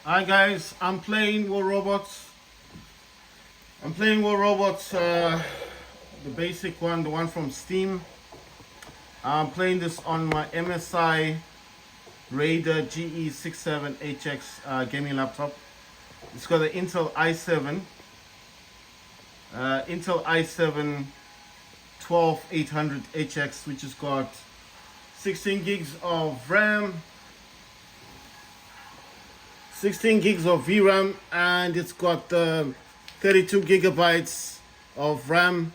Hi guys, I'm playing War Robots. I'm playing War Robots, the basic one, the one from Steam. I'm playing this on my MSI Raider GE67HX gaming laptop. It's got the Intel i7 12800HX, which has got 16 gigs of RAM, 16 gigs of VRAM, and it's got 32 gigabytes of RAM.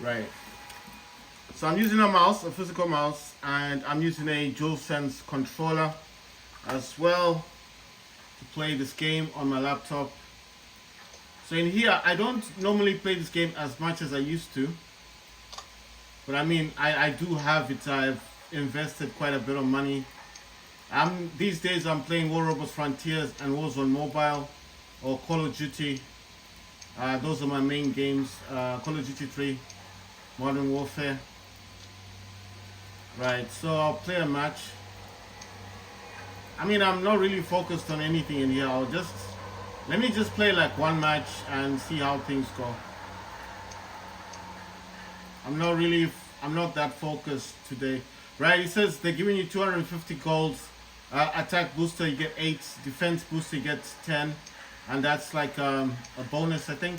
Right. So I'm using a mouse, a physical mouse, and I'm using a DualSense controller as well to play this game on my laptop. So in here, I don't normally play this game as much as I used to. But I mean, I do have it. I've invested quite a bit of money. These days I'm playing War Robots Frontiers and Warzone Mobile or Call of Duty. Those are my main games. Call of Duty 3, Modern Warfare. Right, so I'll play a match. I mean, I'm not really focused on anything in here. Let me just play like one match and see how things go. I'm not that focused today. Right, it says they're giving you 250 golds. Attack booster, you get 8. Defense booster, you get 10. And that's like a bonus, I think.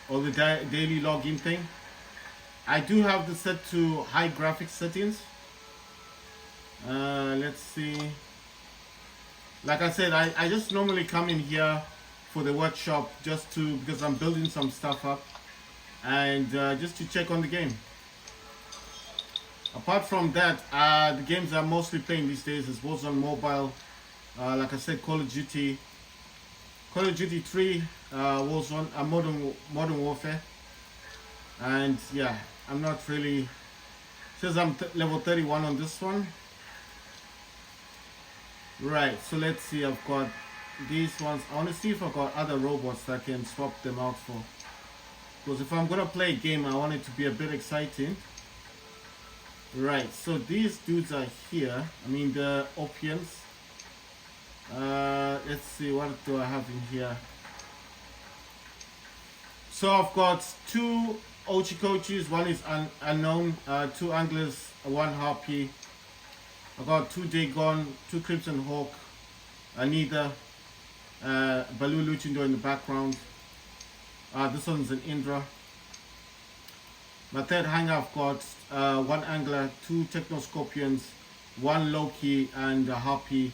Or the daily login thing. I do have this set to high graphics settings. Let's see. Like I said, I just normally come in here for the workshop because I'm building some stuff up. And just to check on the game. Apart from that, the games I'm mostly playing these days is Warzone Mobile. Like I said, Call of Duty 3, Warzone, Modern Warfare. And yeah, I'm not really. It says I'm level 31 on this one. Right, so let's see. I've got these ones. I want to see if I've got other robots that I can swap them out for. Because if I'm gonna play a game, I want it to be a bit exciting. Right, so these dudes are here. I mean the Opians. Let's see, what do I have in here? So I've got 2 Ochikochis, one is unknown, 2 Anglers, 1 Harpy. I've got 2 Dagon, 2 Crimson Hawk, Anida, Baloo Luchindo in the background. This one's an Indra. My third hangar, I've got 1 Angler, 2 Techno Scorpions, 1 Loki and a Harpy,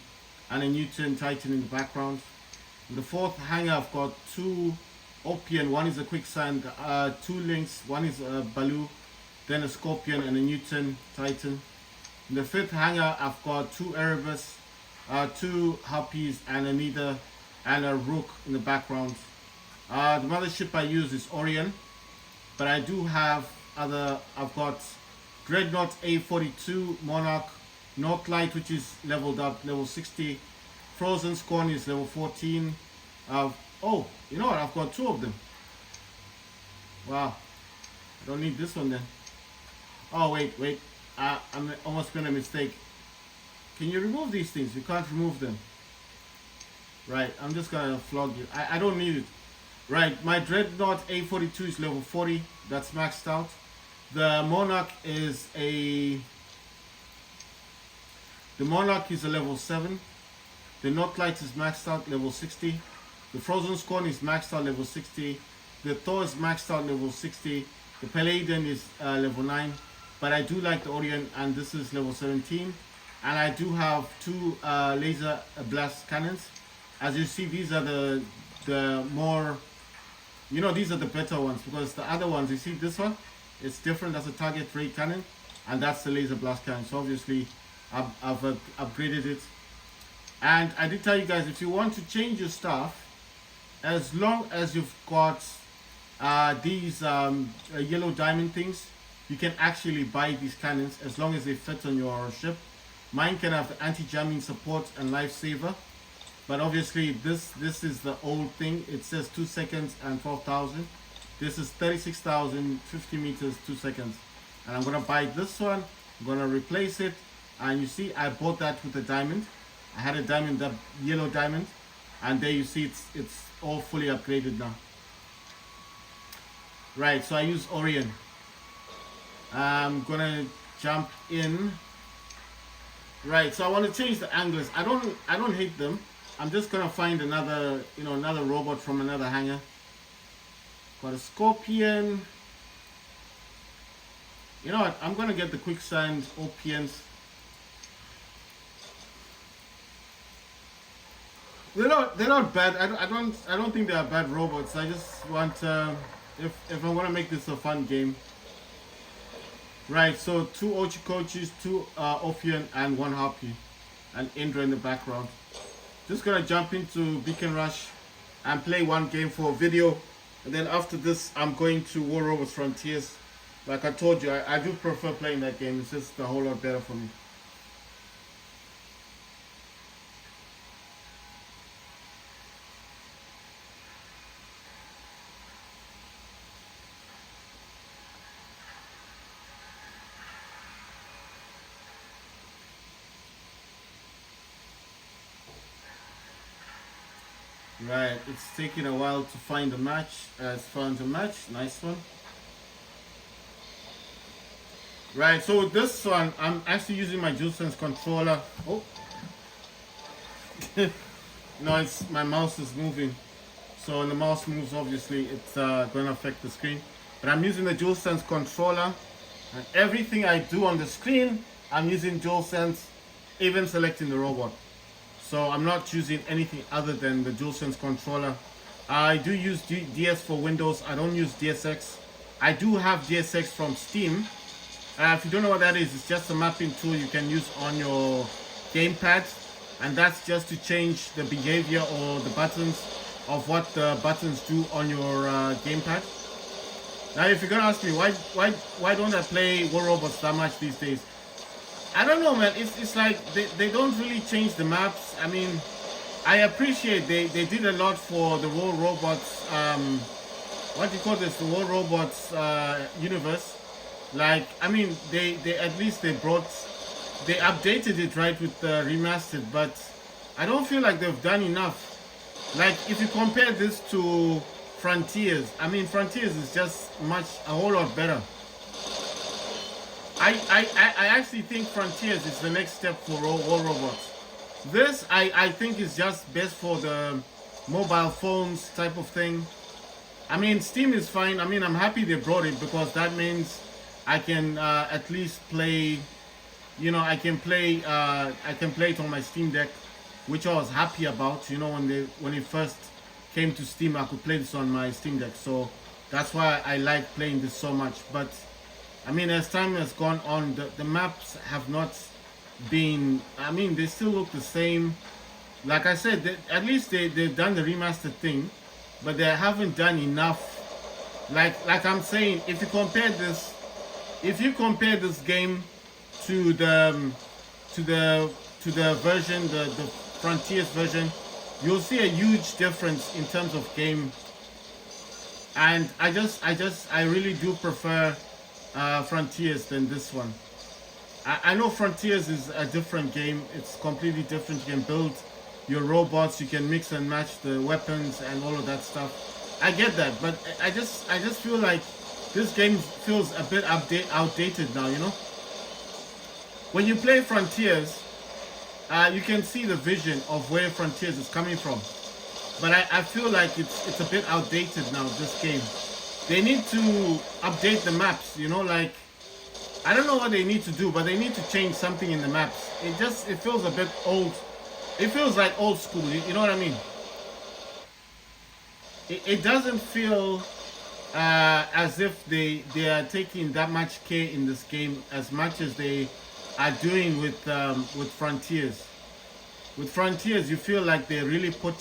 and a Newton Titan in the background. In the fourth hangar, I've got 2 Opian, 1 is a Quicksand, 2 Lynx, 1 is a Baloo, then a Scorpion and a Newton Titan. In the fifth hangar, I've got 2 Erebus, 2 Harpies and a Nida and a Rook in the background. The mothership I use is Orion, but I do have I've got Dreadnought A42, Monarch, Northlight, which is leveled up, level 60. Frozen Scorn is level 14. Oh, you know what? I've got 2 of them. Wow. I don't need this one then. Oh, wait. I'm almost made a mistake. Can you remove these things? You can't remove them. Right, I'm just gonna flog you. I don't need it. Right, my Dreadnought A42 is level 40. That's maxed out. The Monarch is a level 7. The Northlight is maxed out, level 60. The Frozen Scorn is maxed out, level 60. The Thor is maxed out, level 60. The Palladian is level 9. But I do like the Orion, and this is level 17. And I do have 2 laser blast cannons. As you see, these are the more, these are the better ones, because the other ones, you see this one, it's different. That's a target ray cannon, and that's the laser blast cannon. So obviously I've upgraded it. And I did tell you guys, if you want to change your stuff, as long as you've got these yellow diamond things, you can actually buy these cannons as long as they fit on your ship. Mine can have anti-jamming support and lifesaver, but obviously this is the old thing. It says 2 seconds and 12,000. This is 36,000, 50 meters, 2 seconds. And I'm gonna buy this one. I'm gonna replace it and you see I bought that with a diamond. I had a diamond, that yellow diamond, and there you see it's all fully upgraded now. Right, so I use Orion. I'm gonna jump in. Right, so I want to change the angles. I don't hate them. I'm just gonna find another, another robot from another hangar. Got a Scorpion. You know what? I'm gonna get the Quicksand OPNs. They're not bad. I don't think they are bad robots. I just want if I want to make this a fun game. Right. So 2 Ochikochis, 2 Ophion, and 1 Harpy, and Indra in the background. Just gonna jump into Beacon Rush and play one game for a video, and then after this I'm going to War Robots Frontiers. Like I told you, I do prefer playing that game. It's just a whole lot better for me. Right, it's taking a while to find a match. It's found a match, nice one. Right, so with this one, I'm actually using my DualSense controller. Oh, no, it's my mouse is moving. So when the mouse moves, obviously it's going to affect the screen. But I'm using the DualSense controller, and everything I do on the screen, I'm using DualSense, even selecting the robot. So I'm not using anything other than the DualSense controller. I do use DS for Windows. I don't use DSX. I do have DSX from Steam. If you don't know what that is, it's just a mapping tool you can use on your gamepad, and that's just to change the behavior or the buttons of what the buttons do on your gamepad. Now, if you're gonna ask me why don't I play War Robots that much these days? I don't know, man. It's like they don't really change the maps. I mean, I appreciate they did a lot for the War Robots. What do you call this? The War Robots universe. Like, I mean, they at least they updated it, right, with the remastered, but I don't feel like they've done enough. Like, if you compare this to Frontiers, I mean, Frontiers is just a whole lot better. I actually think Frontiers is the next step for War Robots. This, I think, is just best for the mobile phones type of thing. I mean, Steam is fine. I mean, I'm happy they brought it, because that means I can at least play, I can play it on my Steam Deck, which I was happy about. When it first came to Steam, I could play this on my Steam Deck. So that's why I like playing this so much. But I mean, as time has gone on, the maps have not been, I mean, they still look the same. Like I said, at least they've done the remastered thing, but they haven't done enough. Like I'm saying, if you compare this game to the version, the Frontiers version, you'll see a huge difference in terms of game. And I really do prefer Frontiers than this one. I know Frontiers is a different game. It's completely different. You can build your robots, you can mix and match the weapons and all of that stuff. I get that, but I just feel like this game feels a bit outdated now, When you play Frontiers, you can see the vision of where Frontiers is coming from. But I feel like it's a bit outdated now, this game. They need to update the maps, like, I don't know what they need to do, but they need to change something in the maps. It feels a bit old. It feels like old school, you know what I mean? It doesn't feel as if they are taking that much care in this game as much as they are doing with Frontiers. With Frontiers, you feel like they really put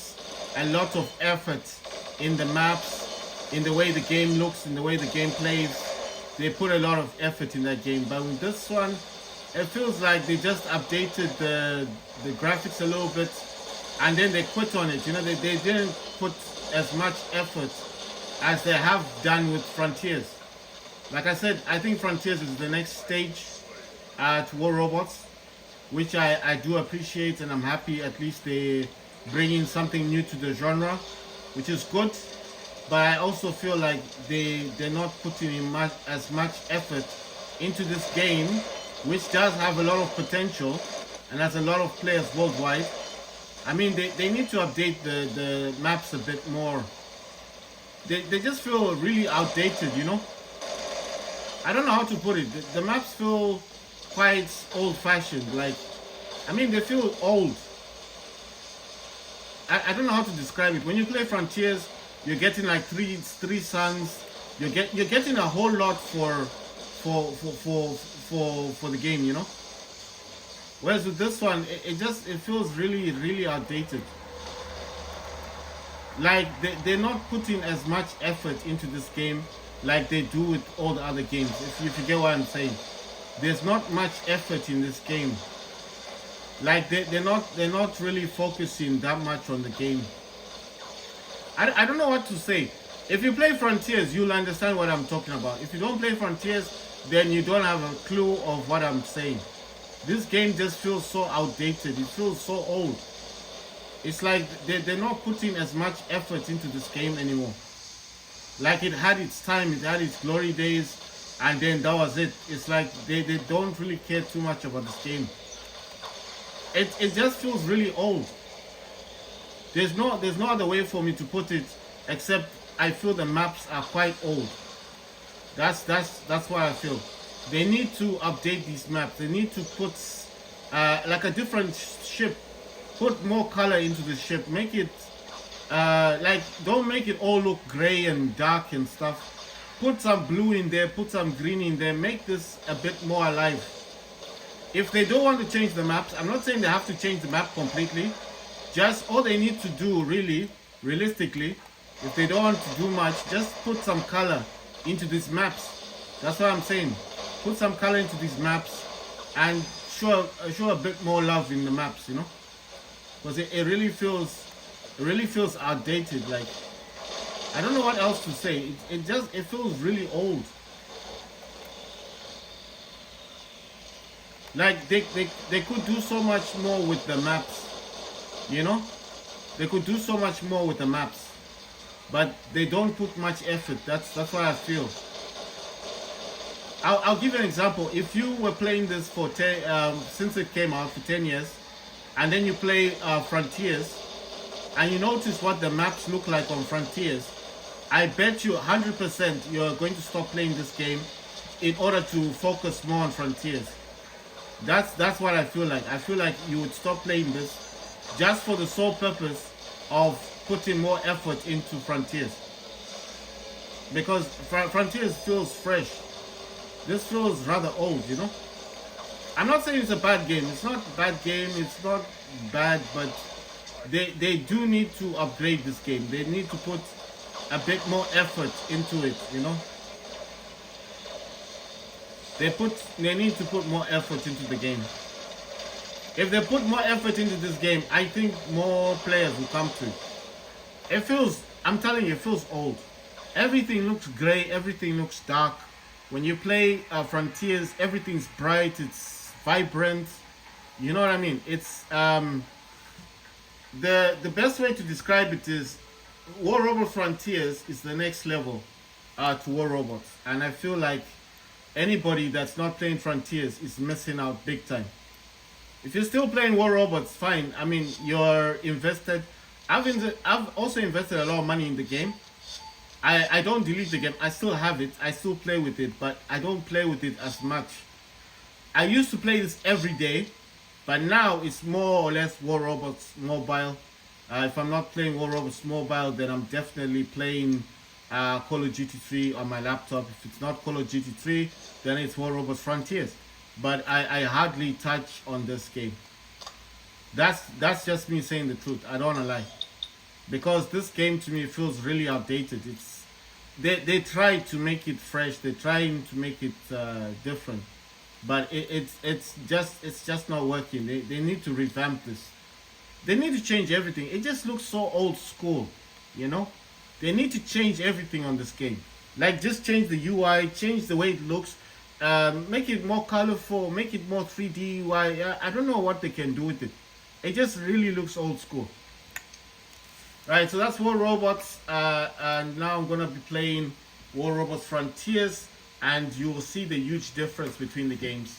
a lot of effort in the maps, in the way the game looks, in the way the game plays. They put a lot of effort in that game. But with this one, it feels like they just updated the graphics a little bit, and then they quit on it. They didn't put as much effort as they have done with Frontiers. Like I said, I think Frontiers is the next stage to War Robots. which I do appreciate, and I'm happy at least they bring in something new to the genre, which is good. But I also feel like they're not putting in as much effort into this game, which does have a lot of potential and has a lot of players worldwide. I mean, they need to update the maps a bit more. They just feel really outdated, you know? I don't know how to put it. The maps feel quite old-fashioned. Like, I mean, they feel old. I don't know how to describe it. When you play Frontiers, you're getting like three suns. You're getting a whole lot for the game, you know. Whereas with this one, it feels really outdated. Like they're not putting as much effort into this game like they do with all the other games. If you get what I'm saying, there's not much effort in this game. Like they're not really focusing that much on the game. I don't know what to say. If you play Frontiers, you'll understand what I'm talking about. If you don't play Frontiers, then you don't have a clue of what I'm saying. This game just feels so outdated. It feels so old. It's like they're not putting as much effort into this game anymore. Like it had its time, it had its glory days, and then that was it. It's like they don't really care too much about this game. It just feels really old. There's no other way for me to put it except I feel the maps are quite old. That's what I feel. They need to update these maps. They need to put like a different ship. Put more color into the ship. Make it like, don't make it all look gray and dark and stuff. Put some blue in there. Put some green in there. Make this a bit more alive. If they don't want to change the maps, I'm not saying they have to change the map completely. Just all they need to do, really, realistically, if they don't want to do much, just put some color into these maps. That's what I'm saying. Put some color into these maps and show a bit more love in the maps, you know, because it really feels outdated. Like, I don't know what else to say. It feels really old. Like they could do so much more with the maps. You know, they could do so much more with the maps, but they don't put much effort. That's what I feel. I'll give you an example. If you were playing this for since it came out for 10 years, and then you play Frontiers, and you notice what the maps look like on Frontiers, I bet you 100% you're going to stop playing this game in order to focus more on Frontiers. That's what I feel like. I feel like you would stop playing this just for the sole purpose of putting more effort into Frontiers. Because Frontiers feels fresh. This feels rather old, you know. I'm not saying it's a bad game. It's not a bad game. It's not bad, but they do need to upgrade this game. They need to put a bit more effort into it, you know. They need to put more effort into the game. If they put more effort into this game, I think more players will come to it. It feels, I'm telling you, it feels old. Everything looks grey, everything looks dark. When you play Frontiers, everything's bright, it's vibrant. You know what I mean? It's the best way to describe it is War Robot Frontiers is the next level to War Robots. And I feel like anybody that's not playing Frontiers is missing out big time. If you're still playing War Robots, fine. I mean, you're invested. I've also invested a lot of money in the game. I don't delete the game. I still have it. I still play with it, but I don't play with it as much. I used to play this every day, but now it's more or less War Robots Mobile. If I'm not playing War Robots Mobile, then I'm definitely playing Call of Duty 3 on my laptop. If it's not Call of Duty 3, then it's War Robots Frontiers. But I hardly touch on this game. That's just me saying the truth. I don't want to lie, because this game to me feels really outdated. They try to make it fresh. They're trying to make it different, but it's just not working. They need to revamp this. They need to change everything. It just looks so old school, you know. They need to change everything on this game. Like, just change the UI, change the way it looks. make it more colorful, make it more 3D. Why? I don't know what they can do with it. It just really looks old school. Right, so that's War Robots, and now I'm gonna be playing War Robots Frontiers, and you will see the huge difference between the games.